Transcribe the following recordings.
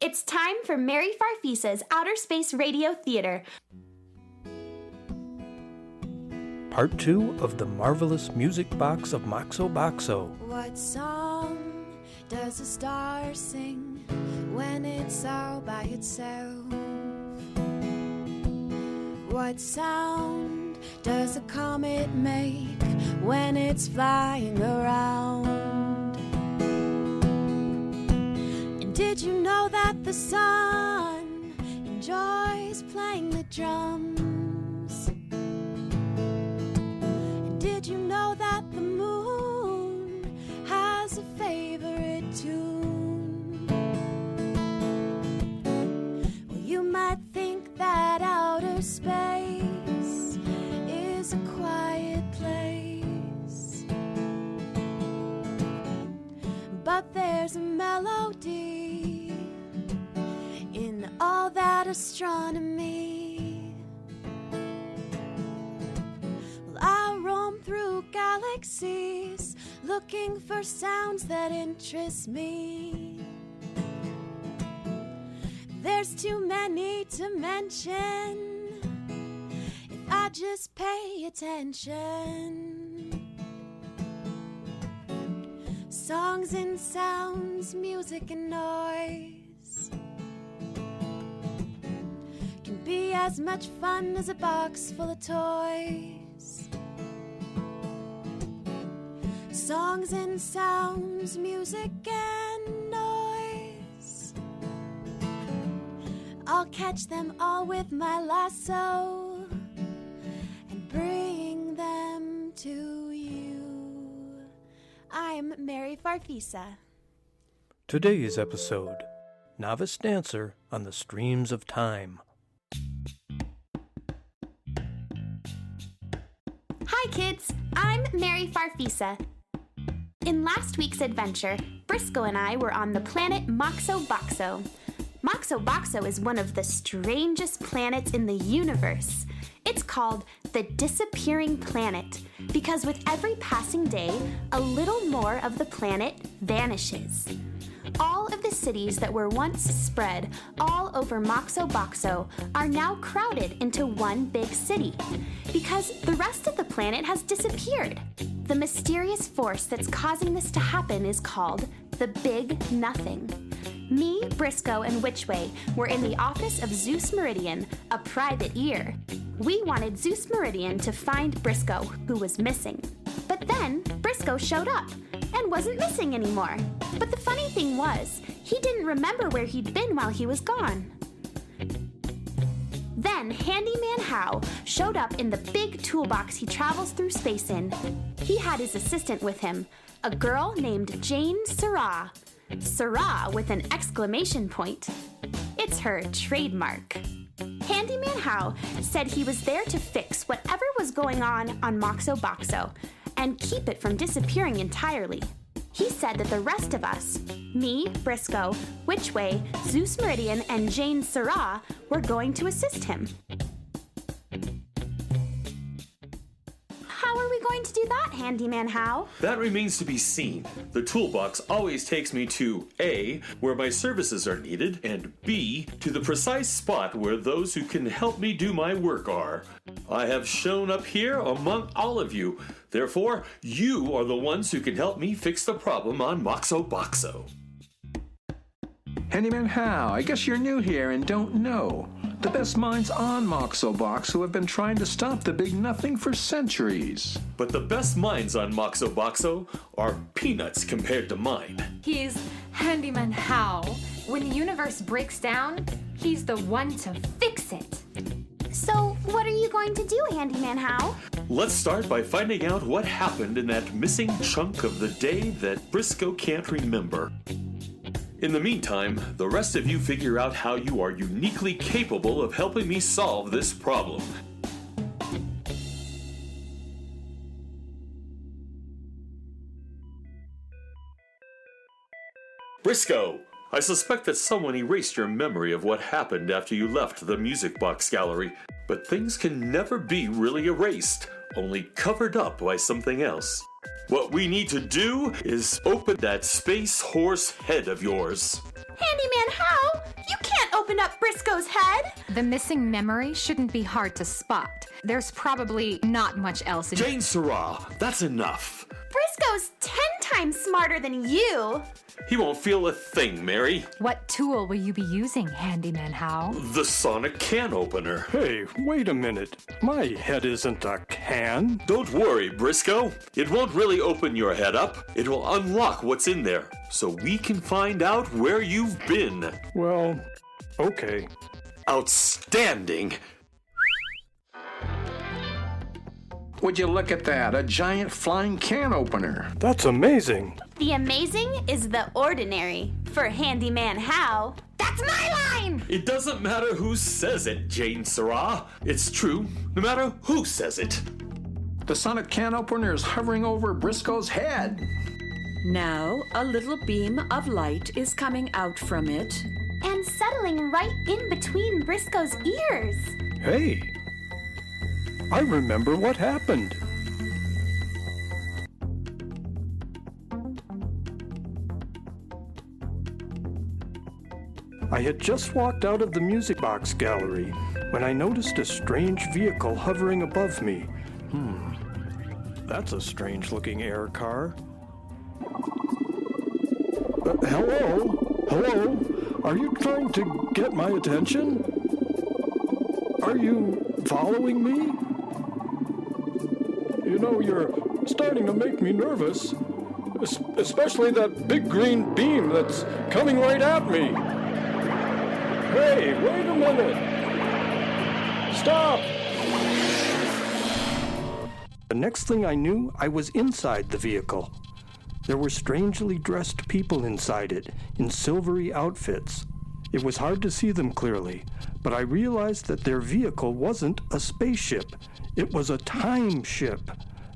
It's time for Mary Farfisa's Outer Space Radio Theater. Part 2 of the marvelous music box of Moxo Boxo. What song does a star sing when it's all by itself? What sound does a comet make when it's flying around? And did you know that the sun enjoys playing the drums? And did you know that the moon has a favorite tune? Well, you might think that outer space is a quiet place, but there's a melody in all that astronomy. Well, I roam through galaxies looking for sounds that interest me. There's too many to mention if I just pay attention. Songs and sounds, music and noise can be as much fun as a box full of toys. Songs and sounds, music and noise, I'll catch them all with my lasso and bring them to you. I'm Mary Farfisa. Today's episode, Novice Dancer on the Streams of Time. Hi kids, I'm Mary Farfisa. In last week's adventure, Briscoe and I were on the planet Moxo Boxo. Moxo Boxo is one of the strangest planets in the universe. It's called the Disappearing Planet because with every passing day, a little more of the planet vanishes. All of the cities that were once spread all over Moxo Boxo are now crowded into one big city because the rest of the planet has disappeared. The mysterious force that's causing this to happen is called the Big Nothing. Me, Briscoe, and Whichway were in the office of Zeus Meridian, a private ear. We wanted Zeus Meridian to find Briscoe, who was missing. But then Briscoe showed up and wasn't missing anymore. But the funny thing was, he didn't remember where he'd been while he was gone. Then Handyman Hao showed up in the big toolbox he travels through space in. He had his assistant with him, a girl named Jane Sarah. Sarah with an exclamation point. It's her trademark. Handyman Hao said he was there to fix whatever was going on Moxo Boxo and keep it from disappearing entirely. He said that the rest of us, me, Briscoe, Whichway, Zeus Meridian, and Jane Sarah, were going to assist him. How are we going to do that, Handyman Hao? That remains to be seen. The toolbox always takes me to A, where my services are needed, and B, to the precise spot where those who can help me do my work are. I have shown up here among all of you. Therefore, you are the ones who can help me fix the problem on Moxo Boxo. Handyman Hao, I guess you're new here and don't know. The best minds on Moxo Boxo have been trying to stop the Big Nothing for centuries. But the best minds on Moxo Boxo are peanuts compared to mine. He's Handyman Hao. When the universe breaks down, he's the one to fix it. So, what are you going to do, Handyman Hao? Let's start by finding out what happened in that missing chunk of the day that Briscoe can't remember. In the meantime, the rest of you figure out how you are uniquely capable of helping me solve this problem. Briscoe, I suspect that someone erased your memory of what happened after you left the music box gallery, but things can never be really erased, only covered up by something else. What we need to do is open that space horse head of yours. Handyman Hao, open up Briscoe's head? The missing memory shouldn't be hard to spot. There's probably not much else in Jane Sirrah, that's enough. Briscoe's 10 times smarter than you. He won't feel a thing, Mary. What tool will you be using, Handyman Hal? The sonic can opener. Hey, wait a minute. My head isn't a can. Don't worry, Briscoe. It won't really open your head up. It will unlock what's in there, so we can find out where you've been. Well, okay. Outstanding. Would you look at that? A giant flying can opener. That's amazing. The amazing is the ordinary. For Handyman Hal, That's my line! It doesn't matter who says it, Jane Sirrah. It's true, no matter who says it. The sonic can opener is hovering over Briscoe's head. Now a little beam of light is coming out from it. and settling right in between Briscoe's ears. Hey, I remember what happened. I had just walked out of the music box gallery when I noticed a strange vehicle hovering above me. That's a strange-looking air car. Hello? Hello? Are you trying to get my attention? Are you following me? You know, you're starting to make me nervous. Especially that big green beam that's coming right at me. Hey, wait a minute! Stop! The next thing I knew, I was inside the vehicle. There were strangely dressed people inside it, in silvery outfits. It was hard to see them clearly, but I realized that their vehicle wasn't a spaceship. It was a time ship.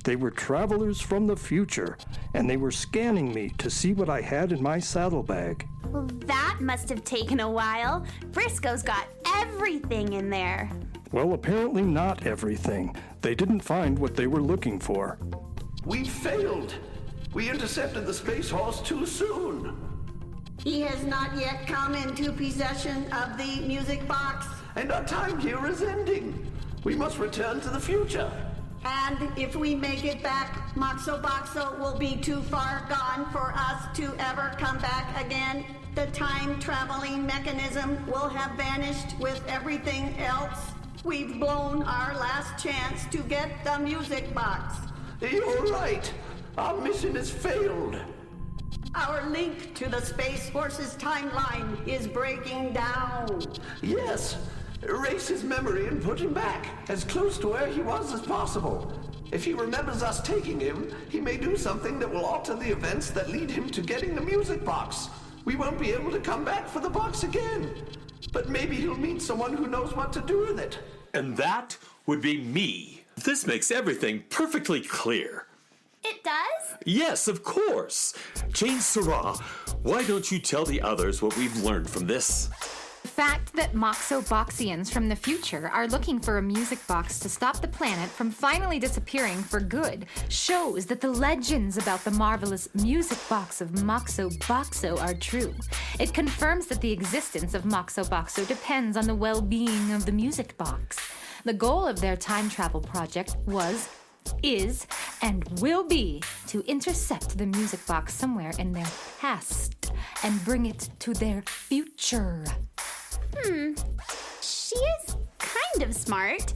They were travelers from the future, and they were scanning me to see what I had in my saddlebag. Well, that must have taken a while. Briscoe's got everything in there. Well, apparently not everything. They didn't find what they were looking for. We failed. We intercepted the Space Horse too soon. He has not yet come into possession of the music box. And our time here is ending. We must return to the future. And if we make it back, Moxo Boxo will be too far gone for us to ever come back again. The time-traveling mechanism will have vanished with everything else. We've blown our last chance to get the music box. You're right. Our mission has failed. Our link to the Space Horse's timeline is breaking down. Yes. Erase his memory and put him back, as close to where he was as possible. If he remembers us taking him, he may do something that will alter the events that lead him to getting the music box. We won't be able to come back for the box again. But maybe he'll meet someone who knows what to do with it. And that would be me. This makes everything perfectly clear. It does? Yes, of course. Jane Sirrah, why don't you tell the others what we've learned from this? The fact that Moxoboxians from the future are looking for a music box to stop the planet from finally disappearing for good shows that the legends about the marvelous music box of Moxoboxo are true. It confirms that the existence of Moxoboxo depends on the well-being of the music box. The goal of their time travel project was, is, and will be to intercept the music box somewhere in their past and bring it to their future. She is kind of smart.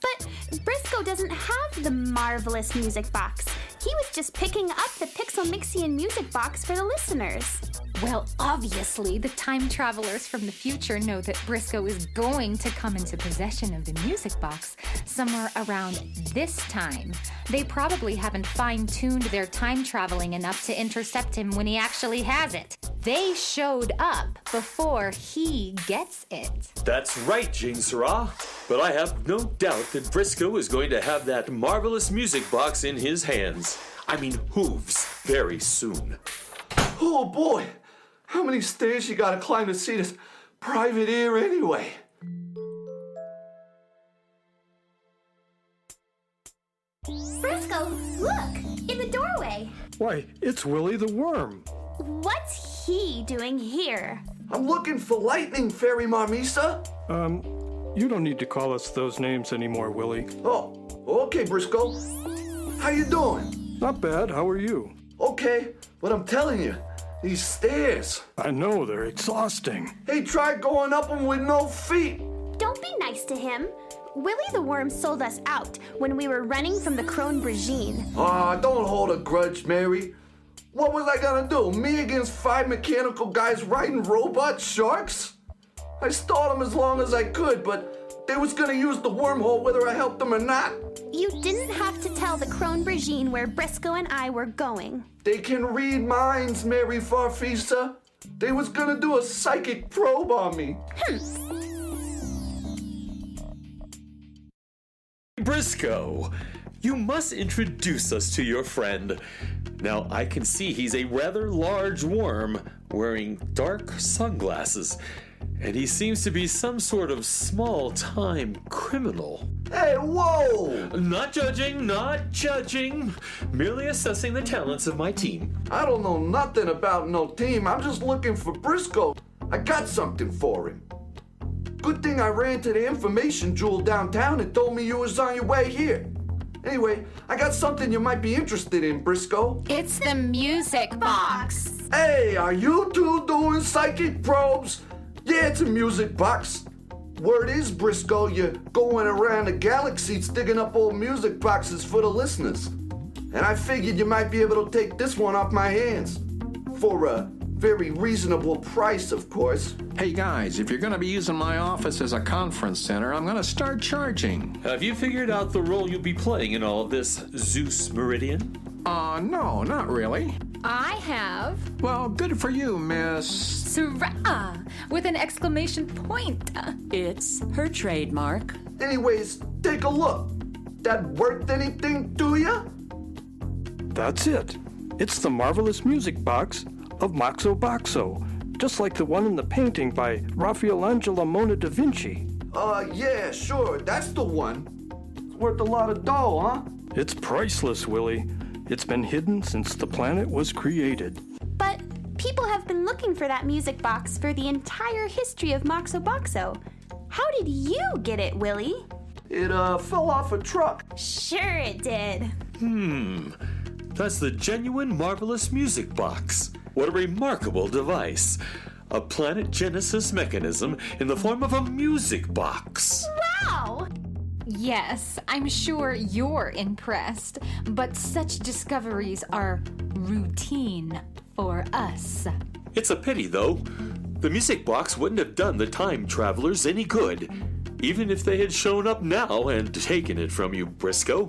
But Briscoe doesn't have the marvelous music box. He was just picking up the Pixelmixian music box for the listeners. Well, obviously, the time travelers from the future know that Briscoe is going to come into possession of the music box somewhere around this time. They probably haven't fine-tuned their time traveling enough to intercept him when he actually has it. They showed up before he gets it. That's right, Jane Sirrah. But I have no doubt that Briscoe is going to have that marvelous music box in his hands. I mean hooves, very soon. Oh boy, how many stairs you gotta climb to see this private ear anyway? Briscoe, look! In the doorway! Why, it's Willie the Worm. what's he doing here? I'm looking for lightning, Fairy Marmisa. You don't need to call us those names anymore, Willie. Oh, okay, Briscoe. How you doing? Not bad. How are you? Okay, but I'm telling you, these stairs. I know, they're exhausting. Hey, try going up them with no feet. Don't be nice to him. Willie the Worm sold us out when we were running from the Crone Brigine. Don't hold a grudge, Mary. What was I gonna do? Me against 5 mechanical guys riding robot sharks? I stalled them as long as I could, but they was gonna use the wormhole whether I helped them or not. You didn't have to tell the Crone Brigine where Briscoe and I were going. They can read minds, Mary Farfisa. They was gonna do a psychic probe on me. Briscoe, you must introduce us to your friend. Now, I can see he's a rather large worm wearing dark sunglasses, and he seems to be some sort of small-time criminal. Hey, whoa! Not judging, merely assessing the talents of my team. I don't know nothing about no team. I'm just looking for Briscoe. I got something for him. Good thing I ran to the information jewel downtown and told me you was on your way here. Anyway, I got something you might be interested in, Briscoe. It's the music box. Hey, are you two doing psychic probes? Yeah, it's a music box. Word is, Briscoe, you're going around the galaxy digging up old music boxes for the listeners. And I figured you might be able to take this one off my hands. For a very reasonable price, of course. Hey guys, if you're going to be using my office as a conference center, I'm going to start charging. Have you figured out the role you'll be playing in all of this, Zeus Meridian? No, not really. I have. Well, good for you, Miss... Surah! With an exclamation point. It's her trademark. Anyways, take a look. That worth anything to you? That's it. It's the marvelous music box of Moxo Boxo, just like the one in the painting by Raffaellangelo Mona da Vinci. Yeah, sure, that's the one. It's worth a lot of dough, huh? It's priceless, Willie. It's been hidden since the planet was created. But people have been looking for that music box for the entire history of Moxo Boxo. How did you get it, Willie? It, fell off a truck. Sure it did. That's the genuine marvelous music box. What a remarkable device. A Planet Genesis mechanism in the form of a music box. Wow! Yes, I'm sure you're impressed, but such discoveries are routine for us. It's a pity, though. The music box wouldn't have done the time travelers any good, even if they had shown up now and taken it from you, Briscoe.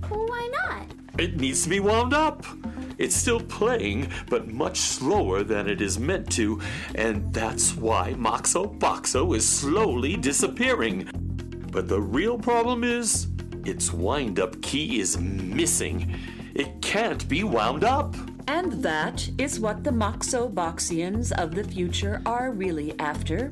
Why not? It needs to be wound up. It's still playing, but much slower than it is meant to, and that's why Moxo Boxo is slowly disappearing. But the real problem is, its wind-up key is missing. It can't be wound up. And that is what the Moxo Boxians of the future are really after.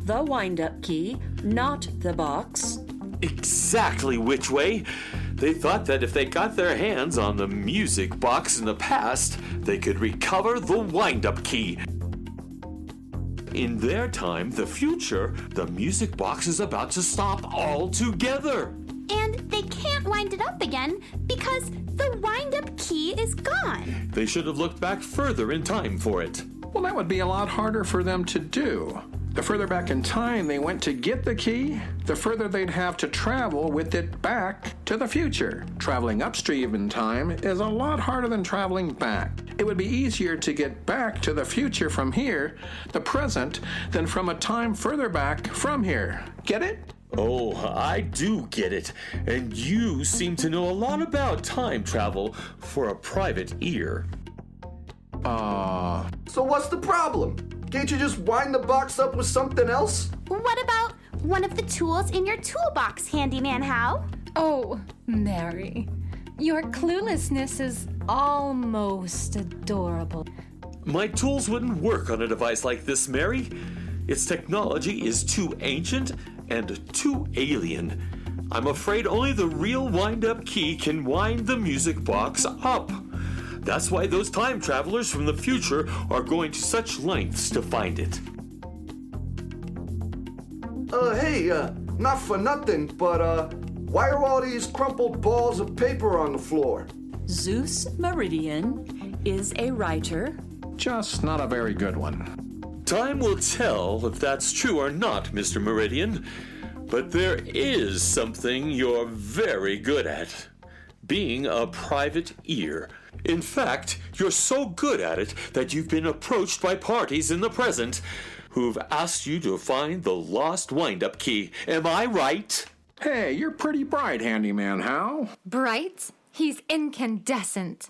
The wind-up key, not the box. Exactly which way. They thought that if they got their hands on the music box in the past, they could recover the wind-up key. In their time, the future, the music box is about to stop altogether. And they can't wind it up again because the wind-up key is gone. They should have looked back further in time for it. Well, that would be a lot harder for them to do. The further back in time they went to get the key, the further they'd have to travel with it back to the future. Traveling upstream in time is a lot harder than traveling back. It would be easier to get back to the future from here, the present, than from a time further back from here. Get it? Oh, I do get it. And you seem to know a lot about time travel for a private ear. So what's the problem? Can't you just wind the box up with something else? What about one of the tools in your toolbox, Handyman How? Oh, Mary, your cluelessness is almost adorable. My tools wouldn't work on a device like this, Mary. Its technology is too ancient and too alien. I'm afraid only the real wind-up key can wind the music box up. That's why those time travelers from the future are going to such lengths to find it. Hey, not for nothing, but, why are all these crumpled balls of paper on the floor? Zeus Meridian is a writer. Just not a very good one. Time will tell if that's true or not, Mr. Meridian. But there is something you're very good at. Being a private ear. In fact, you're so good at it that you've been approached by parties in the present who've asked you to find the lost wind-up key. Am I right? Hey, you're pretty bright, Handyman Hal. Bright? He's incandescent.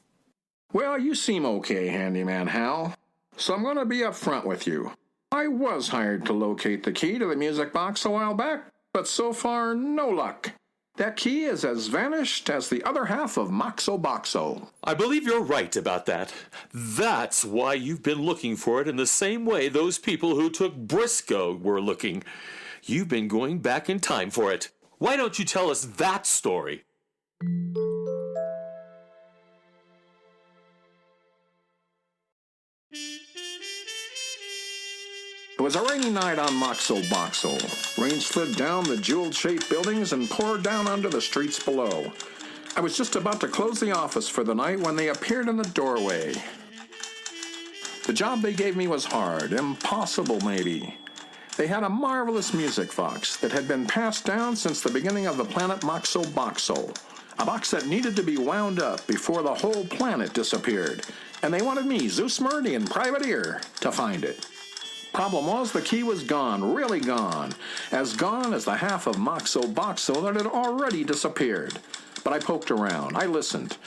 Well, you seem okay, Handyman Hal. So I'm going to be upfront with you. I was hired to locate the key to the music box a while back, but so far, no luck. That key is as vanished as the other half of Moxo Boxo. I believe you're right about that. That's why you've been looking for it in the same way those people who took Briscoe were looking. You've been going back in time for it. Why don't you tell us that story? It was a rainy night on Moxo Boxo. Rain slid down the jewel-shaped buildings and poured down onto the streets below. I was just about to close the office for the night when they appeared in the doorway. The job they gave me was hard, impossible maybe. They had a marvelous music box that had been passed down since the beginning of the planet Moxo Boxo. A box that needed to be wound up before the whole planet disappeared. And they wanted me, Zeus Meridian, private ear, to find it. Problem was, the key was gone, really gone. As gone as the half of Moxo Boxo that had already disappeared. But I poked around, I listened.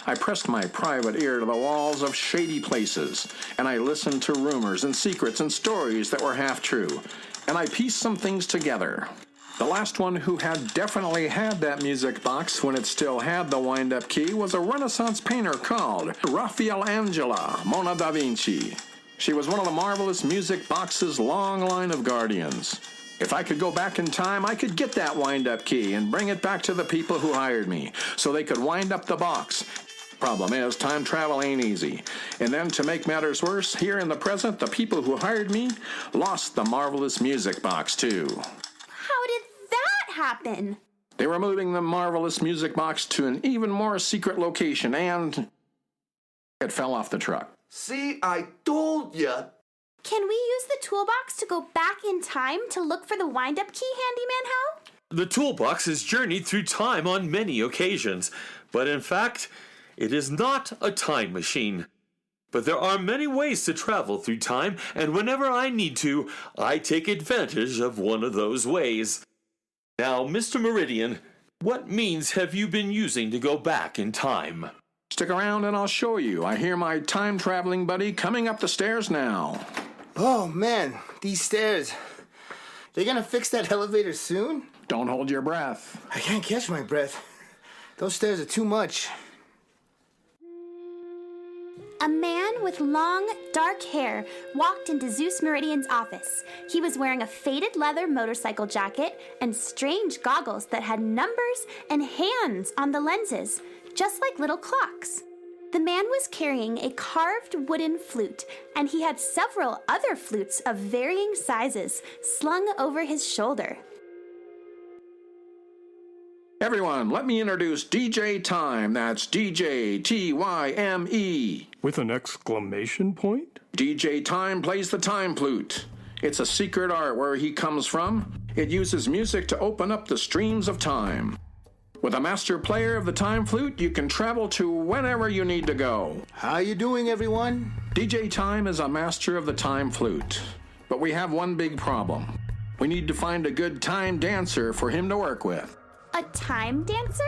I pressed my private ear to the walls of shady places, and I listened to rumors and secrets and stories that were half true. And I pieced some things together. The last one who had definitely had that music box when it still had the wind-up key was a Renaissance painter called Raphael Angela Mona da Vinci. She was one of the marvelous music box's long line of guardians. If I could go back in time, I could get that wind-up key and bring it back to the people who hired me so they could wind up the box. Problem is, time travel ain't easy. And then to make matters worse, here in the present, the people who hired me lost the marvelous music box too. How did that happen? They were moving the marvelous music box to an even more secret location and it fell off the truck. See, I told ya. Can we use the toolbox to go back in time to look for the wind-up key, Handyman Hal? The toolbox has journeyed through time on many occasions, but in fact, it is not a time machine. But there are many ways to travel through time, and whenever I need to, I take advantage of one of those ways. Now, Mr. Meridian, what means have you been using to go back in time? Stick around and I'll show you. I hear my time-traveling buddy coming up the stairs now. Oh, man, these stairs. They gonna fix that elevator soon? Don't hold your breath. I can't catch my breath. Those stairs are too much. A man with long, dark hair walked into Zeus Meridian's office. He was wearing a faded leather motorcycle jacket and strange goggles that had numbers and hands on the lenses, just like little clocks. The man was carrying a carved wooden flute, and he had several other flutes of varying sizes slung over his shoulder. Everyone, let me introduce DJ Time. That's DJ T-Y-M-E. With an exclamation point? DJ Time plays the time flute. It's a secret art where he comes from. It uses music to open up the streams of time. With a master player of the time flute, you can travel to whenever you need to go. How you doing, everyone? DJ Time is a master of the time flute. But we have one big problem. We need to find a good time dancer for him to work with. A time dancer?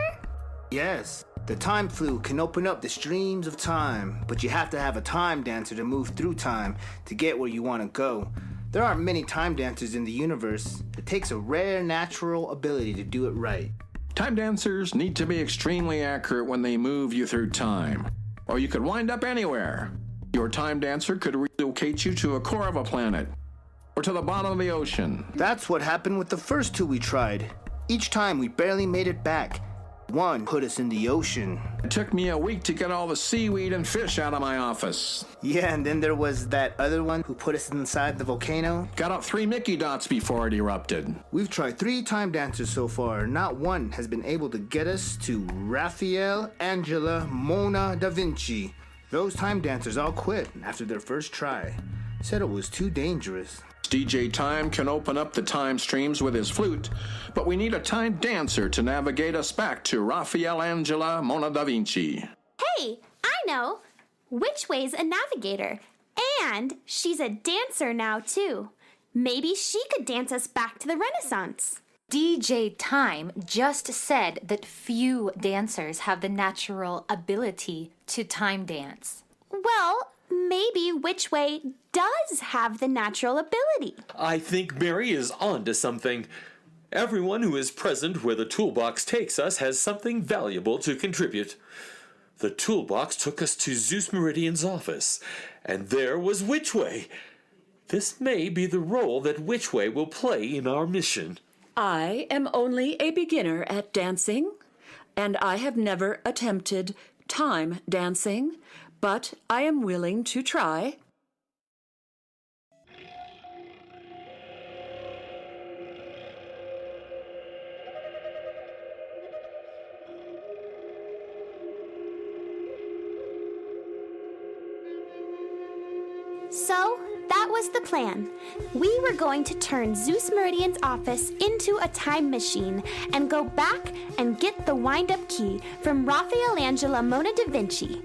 Yes. The time flute can open up the streams of time, but you have to have a time dancer to move through time to get where you want to go. There aren't many time dancers in the universe. It takes a rare natural ability to do it right. Time dancers need to be extremely accurate when they move you through time, or you could wind up anywhere. Your time dancer could relocate you to a core of a planet, or to the bottom of the ocean. That's what happened with the first two we tried. Each time we barely made it back. One put us in the ocean. It took me a week to get all the seaweed and fish out of my office. Yeah, and then there was that other one who put us inside the volcano. Got out 3 Mickey dots before it erupted. We've tried 3 time dancers so far. Not one has been able to get us to Raphael, Angela, Mona, Da Vinci. Those time dancers all quit after their first try. Said it was too dangerous. DJ Time can open up the time streams with his flute, but we need a time dancer to navigate us back to Raphael, Angela, Mona, Da Vinci. Hey, I know. Which Way's a navigator, and she's a dancer now, too. Maybe she could dance us back to the Renaissance. DJ Time just said that few dancers have the natural ability to time dance. Well, maybe Which Way does have the natural ability. I think Mary is on to something. Everyone who is present where the toolbox takes us has something valuable to contribute. The toolbox took us to Zeus Meridian's office, and there was Which Way. This may be the role that Which Way will play in our mission. I am only a beginner at dancing, and I have never attempted time dancing, but I am willing to try. So, that was the plan. We were going to turn Zeus Meridian's office into a time machine and go back and get the wind-up key from Raphael, Angela, Mona, Da Vinci.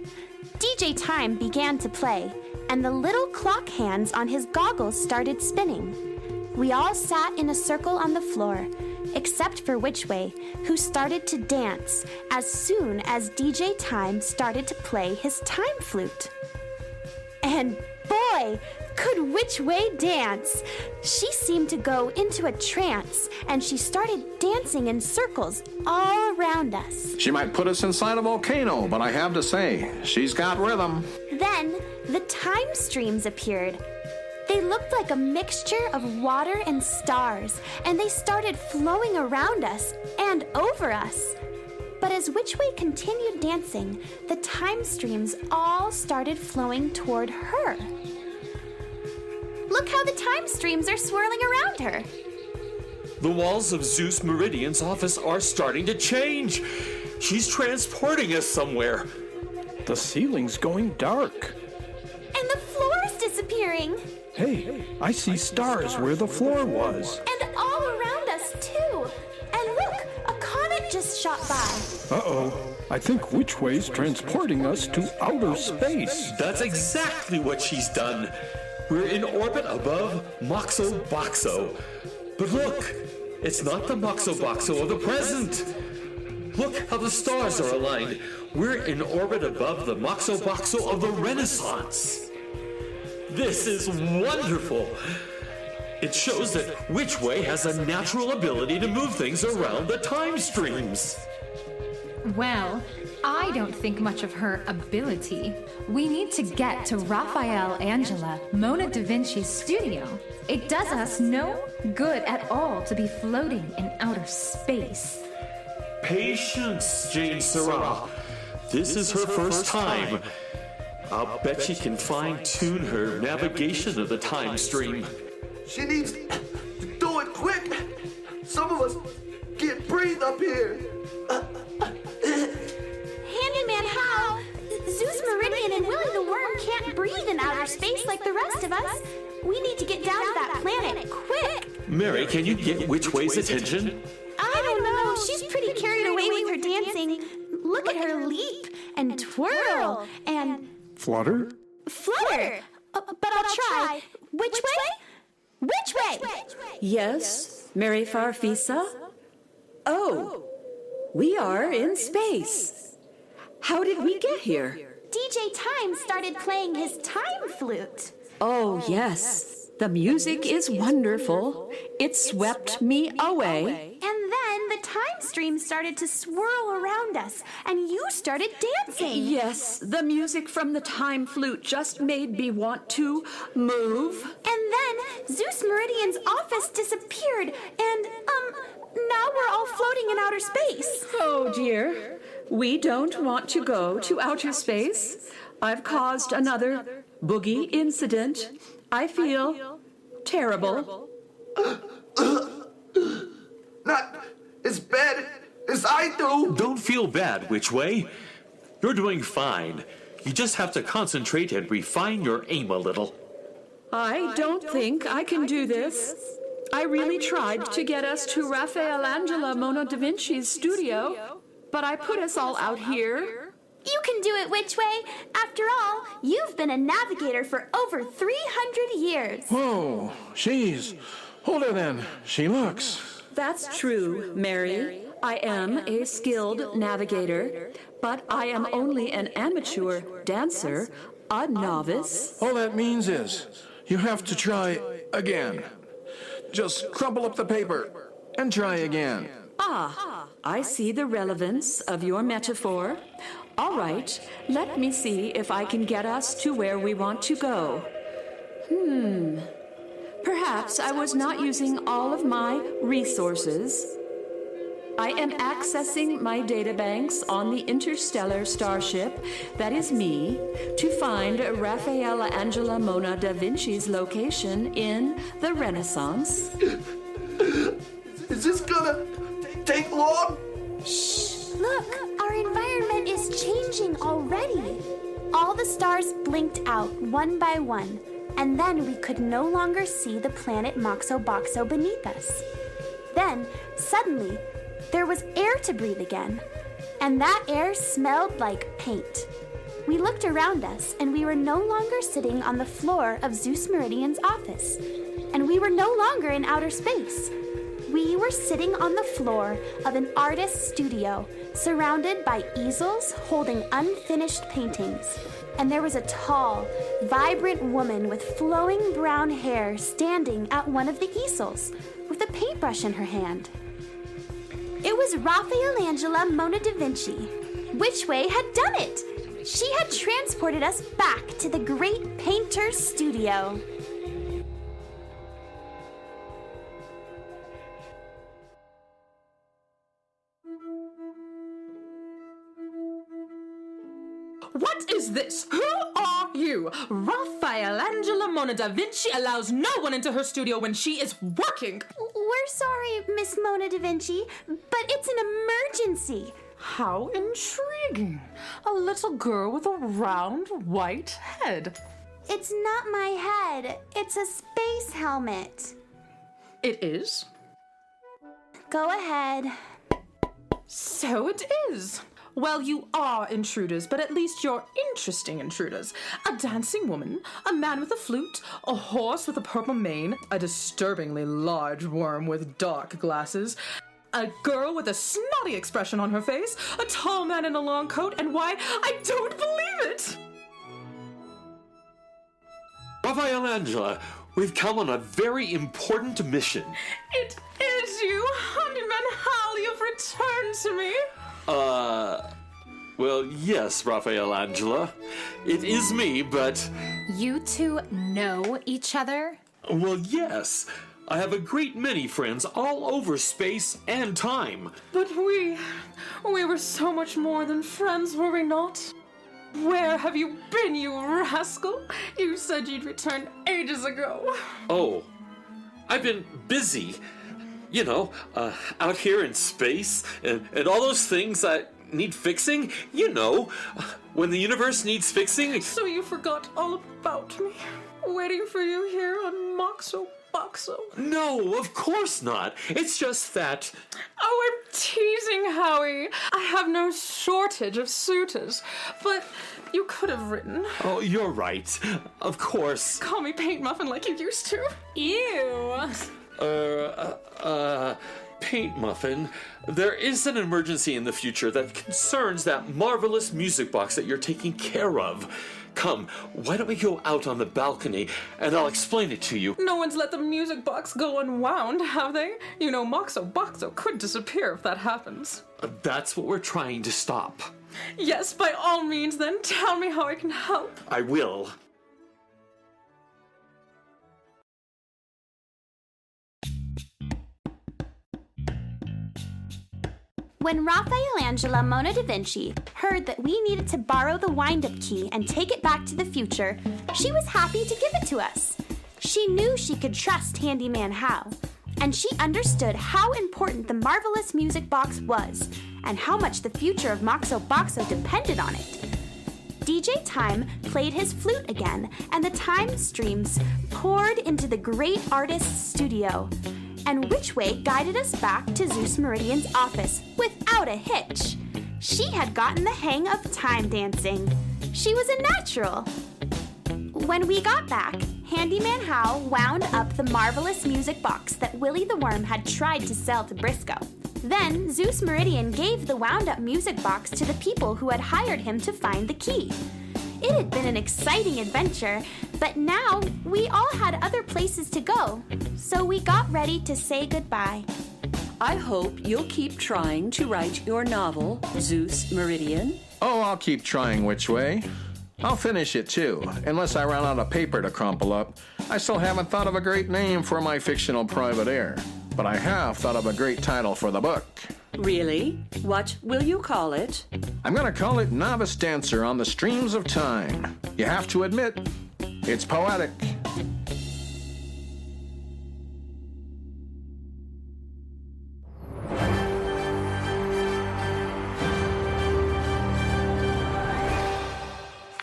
DJ Time began to play, and the little clock hands on his goggles started spinning. We all sat in a circle on the floor, except for Which Way, who started to dance as soon as DJ Time started to play his time flute. And boy, could Which Way dance! She seemed to go into a trance, and she started dancing in circles all around us. She might put us inside a volcano, but I have to say, she's got rhythm. Then, the time streams appeared. They looked like a mixture of water and stars, and they started flowing around us and over us. But as Which Way continued dancing, the time streams all started flowing toward her. Look how the time streams are swirling around her. The walls of Zeus Meridian's office are starting to change. She's transporting us somewhere. The ceiling's going dark. And the floor's disappearing. Hey, I see stars where the floor was. And all around us, too. And look, a comet just shot by. Uh-oh. I think Which Way's transporting us to outer space. That's exactly what she's done. We're in orbit above Moxo Boxo. But look, it's not the Moxo Boxo of the present. Look how the stars are aligned. We're in orbit above the Moxo Boxo of the Renaissance. This is wonderful. It shows that Which Way has a natural ability to move things around the time streams. Well, I don't think much of her ability. We need to get to Raphael, Angela, Mona Da Vinci's studio. It does us no good at all to be floating in outer space. Patience, Jane Sarah. This is her first time. I'll bet she can fine-tune her navigation of the time stream. She needs to do it quick. Some of us can't breathe up here. Handyman Hal, Zeus Meridian and Willie the Worm can't breathe in outer space like the rest of us. We need to get down to that planet quick. Mary, can you get Which Way's attention? I don't know. She's pretty carried away with her dancing. Look at her leap and twirl and Flutter? flutter. But I'll try. Which way? Which way? Yes, Mary Farfisa? Oh, we are in space. How did we get here? DJ Time started playing his time flute. Oh, yes. The music is wonderful. It swept me away. And then the time stream started to swirl around us, and you started dancing. Yes, the music from the time flute just made me want to move. And then Zeus Meridian's office disappeared, and, now we're all floating in outer space. Oh dear. We don't want to go to outer space. I've caused another boogie incident. I feel terrible. Not as bad as I do. Don't feel bad, Which Way? You're doing fine. You just have to concentrate and refine your aim a little. I don't think I can do this. I really tried to get us to Raphaelangelo Mona da Vinci's studio, but I put us all out here. You can do it, Which Way? After all, you've been a navigator for over 300 years. Whoa, she's older than she looks. That's true, Mary. I am a skilled navigator, but I am only an amateur dancer, a novice. All that means is you have to try again. Just crumple up the paper and try again. Ah, I see the relevance of your metaphor. All right, let me see if I can get us to where we want to go. Perhaps I was not using all of my resources. I am accessing my databanks on the interstellar starship, that is me, to find Raphaelangelo Mona da Vinci's location in the Renaissance. Is this gonna take long? Look, our environment is changing already. All the stars blinked out one by one, and then we could no longer see the planet Moxo Boxo beneath us. Then, suddenly, there was air to breathe again, and that air smelled like paint. We looked around us, and we were no longer sitting on the floor of Zeus Meridian's office, and we were no longer in outer space. We were sitting on the floor of an artist's studio, surrounded by easels holding unfinished paintings. And there was a tall, vibrant woman with flowing brown hair standing at one of the easels, with a paintbrush in her hand. It was Raphaelangelo Mona da Vinci. Which Way had done it? She had transported us back to the great painter's studio. What is this? Who are you? Raphaelangelo Mona da Vinci allows no one into her studio when she is working. We're sorry, Miss Mona da Vinci, but it's an emergency. How intriguing. A little girl with a round white head. It's not my head. It's a space helmet. It is? Go ahead. So it is. Well, you are intruders, but at least you're interesting intruders. A dancing woman, a man with a flute, a horse with a purple mane, a disturbingly large worm with dark glasses, a girl with a snotty expression on her face, a tall man in a long coat, and why, I don't believe it! Raphaelangelo, we've come on a very important mission. It is you, Honeyman Hal, you've returned to me. Well, yes, Raphaelangelo. It is me, but... You two know each other? Well, yes. I have a great many friends all over space and time. But we were so much more than friends, were we not? Where have you been, you rascal? You said you'd return ages ago. Oh, I've been busy. You know, out here in space, and all those things that need fixing. You know, when the universe needs fixing. So you forgot all about me, waiting for you here on Moxo Boxo. No, of course not. It's just that... Oh, I'm teasing, Howie. I have no shortage of suitors, but you could have written. Oh, you're right. Of course. Call me Paint Muffin like you used to. Ew. Paint Muffin, there is an emergency in the future that concerns that marvelous music box that you're taking care of. Come, why don't we go out on the balcony and I'll explain it to you. No one's let the music box go unwound, have they? You know, Moxo Boxo could disappear if that happens. That's what we're trying to stop. Yes, by all means, then tell me how I can help. I will. When Raphaelangela Mona da Vinci heard that we needed to borrow the wind-up key and take it back to the future, she was happy to give it to us. She knew she could trust Handyman How, and she understood how important the marvelous music box was and how much the future of Moxo Boxo depended on it. DJ Time played his flute again, and the time streams poured into the great artist's studio. And Witchway guided us back to Zeus Meridian's office without a hitch. She had gotten the hang of time dancing. She was a natural. When we got back, Handyman How wound up the marvelous music box that Willie the Worm had tried to sell to Briscoe. Then Zeus Meridian gave the wound-up music box to the people who had hired him to find the key. It had been an exciting adventure, but now we all had other places to go, so we got ready to say goodbye. I hope you'll keep trying to write your novel, Zeus Meridian. Oh, I'll keep trying, Witchway. I'll finish it too, unless I run out of paper to crumple up. I still haven't thought of a great name for my fictional private heir, but I have thought of a great title for the book. Really? What will you call it? I'm gonna call it Novice Dancer on the Streams of Time. You have to admit, it's poetic.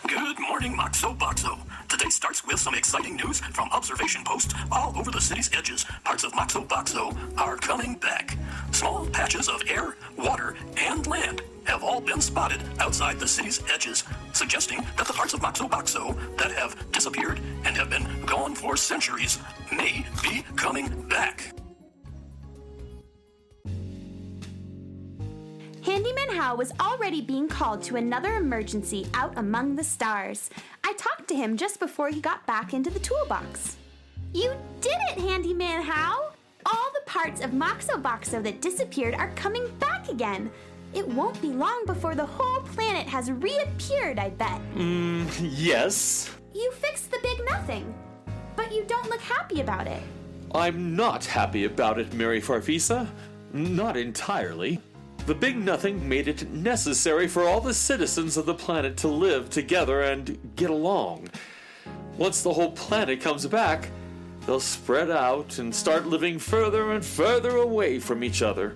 Good morning, Moxo Boxo. Today starts with some exciting news from observation posts all over the city's edges. Parts of Moxo Boxo are coming back. Small patches of air, water, and land have all been spotted outside the city's edges, suggesting that the parts of Moxo Boxo that have disappeared and have been gone for centuries may be coming back. Handyman How was already being called to another emergency out among the stars. I talked to him just before he got back into the toolbox. You did it, Handyman How! All the parts of Moxo Boxo that disappeared are coming back again. It won't be long before the whole planet has reappeared, I bet. Yes. You fixed the big nothing, but you don't look happy about it. I'm not happy about it, Mary Farfisa. Not entirely. The Big Nothing made it necessary for all the citizens of the planet to live together and get along. Once the whole planet comes back, they'll spread out and start living further and further away from each other.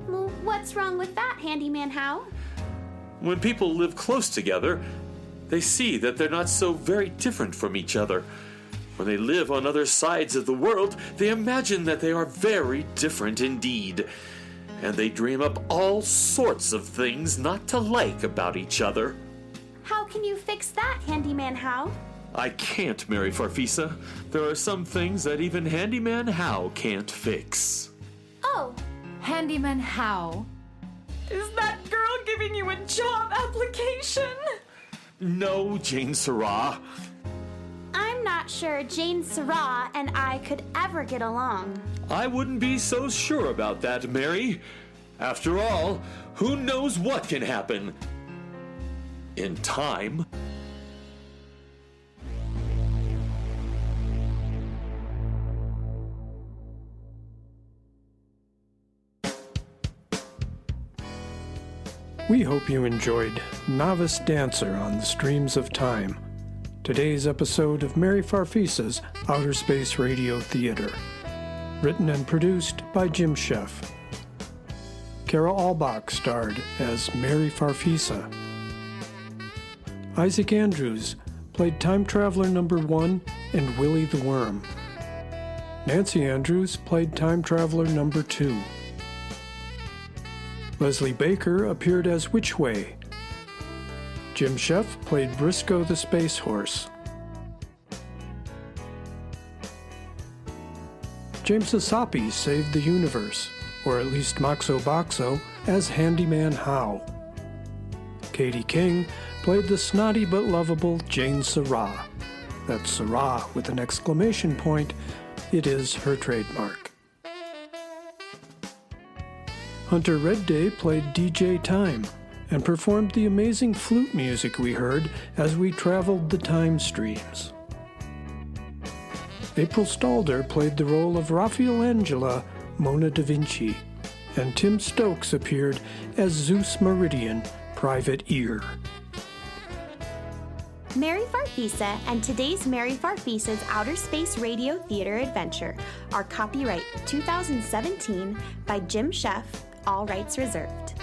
Well, what's wrong with that, Handyman How? When people live close together, they see that they're not so very different from each other. When they live on other sides of the world, they imagine that they are very different indeed. And they dream up all sorts of things not to like about each other. How can you fix that, Handyman How? I can't, Mary Farfisa. There are some things that even Handyman How can't fix. Oh. Handyman How? Is that girl giving you a job application? No, Jane Sarah. I'm not sure Jane Sarah and I could ever get along. I wouldn't be so sure about that, Mary. After all, who knows what can happen in time? We hope you enjoyed Novice Dancer on the Streams of Time, today's episode of Mary Farfisa's Outer Space Radio Theater. Written and produced by Jim Sheff. Kara Albach starred as Mary Farfisa. Isaac Andrews played Time Traveler Number 1 and Willie the Worm. Nancy Andrews played Time Traveler Number 2. Leslie Baker appeared as Witchway. Jim Sheff played Briscoe the Space Horse. James Asapi saved the universe, or at least Moxo Boxo, as Handyman How. Katie King played the snotty but lovable Jane Sarah. That's Sarah with an exclamation point. It is her trademark. Hunter Redday played DJ Time and performed the amazing flute music we heard as we traveled the time streams. April Stalder played the role of Raphaelangela Mona da Vinci, and Tim Stokes appeared as Zeus Meridian, Private Ear. Mary Farfisa and today's Mary Farfisa's Outer Space Radio Theater Adventure are copyright 2017 by Jim Sheff, all rights reserved.